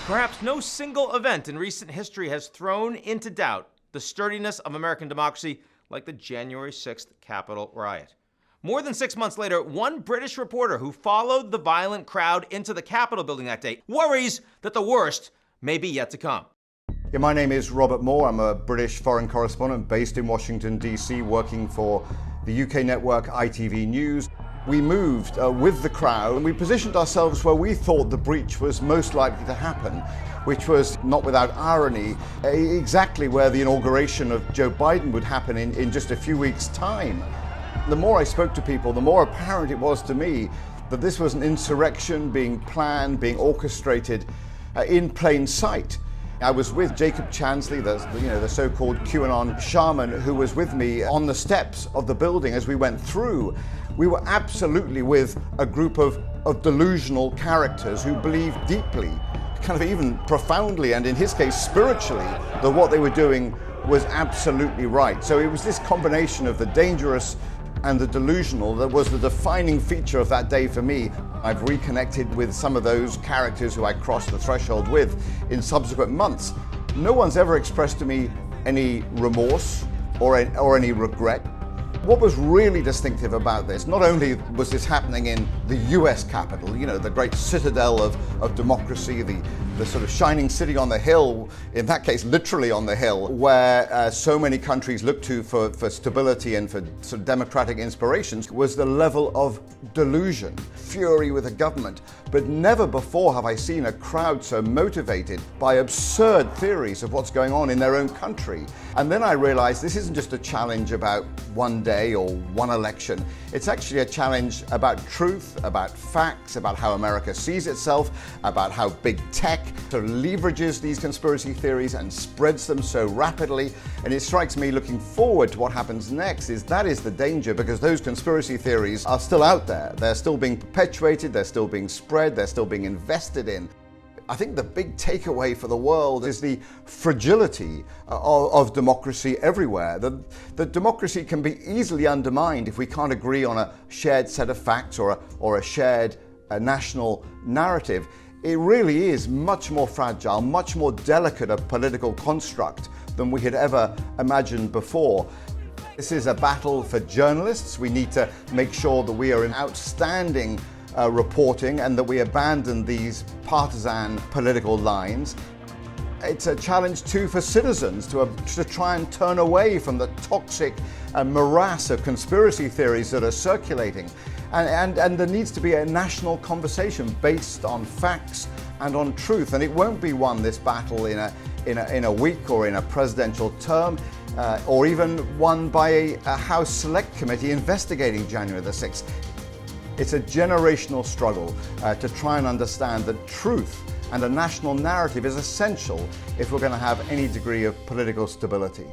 Perhaps no single event in recent history has thrown into doubt the sturdiness of American democracy like the January 6th Capitol riot. More than 6 months later, one British reporter who followed the violent crowd into the Capitol building that day worries that the worst may be yet to come. Yeah, my name is Robert Moore. I'm a British foreign correspondent based in Washington, D.C., working for the UK network ITV News. We moved with the crowd and we positioned ourselves where we thought the breach was most likely to happen, which was, not without irony, exactly where the inauguration of Joe Biden would happen in just a few weeks' time. The more I spoke to people, the more apparent it was to me that this was an insurrection being planned, being orchestrated in plain sight. I was with Jacob Chansley, the so-called QAnon shaman, who was with me on the steps of the building as we went through. We were absolutely with a group of delusional characters who believed deeply, kind of even profoundly, and in his case spiritually, that what they were doing was absolutely right. So it was this combination of the dangerous and the delusional that was the defining feature of that day for me. I've reconnected with some of those characters who I crossed the threshold with in subsequent months. No one's ever expressed to me any remorse or any regret. What was really distinctive about this, not only was this happening in the US Capitol, the great citadel of democracy, the sort of shining city on the hill, in that case literally on the hill, where so many countries look to for stability and for sort of democratic inspirations, was the level of delusion, fury with the government. But never before have I seen a crowd so motivated by absurd theories of what's going on in their own country. And then I realized this isn't just a challenge about one day or one election. It's actually a challenge about truth, about facts, about how America sees itself, about how big tech sort of leverages these conspiracy theories and spreads them so rapidly. And it strikes me, looking forward to what happens next, that is the danger, because those conspiracy theories are still out there. They're still being perpetuated, they're still being spread, they're still being invested in. I think the big takeaway for the world is the fragility of democracy everywhere. That democracy can be easily undermined if we can't agree on a shared set of facts or a shared national narrative. It really is much more fragile, much more delicate a political construct than we had ever imagined before. This is a battle for journalists. We need to make sure that we are in outstanding reporting and that we abandon these partisan political lines. It's a challenge too for citizens to try and turn away from the toxic morass of conspiracy theories that are circulating. And there needs to be a national conversation based on facts and on truth. And it won't be won, this battle, in a week or in a presidential term, or even won by a House Select Committee investigating January the 6th. It's a generational struggle to try and understand that truth and a national narrative is essential if we're going to have any degree of political stability.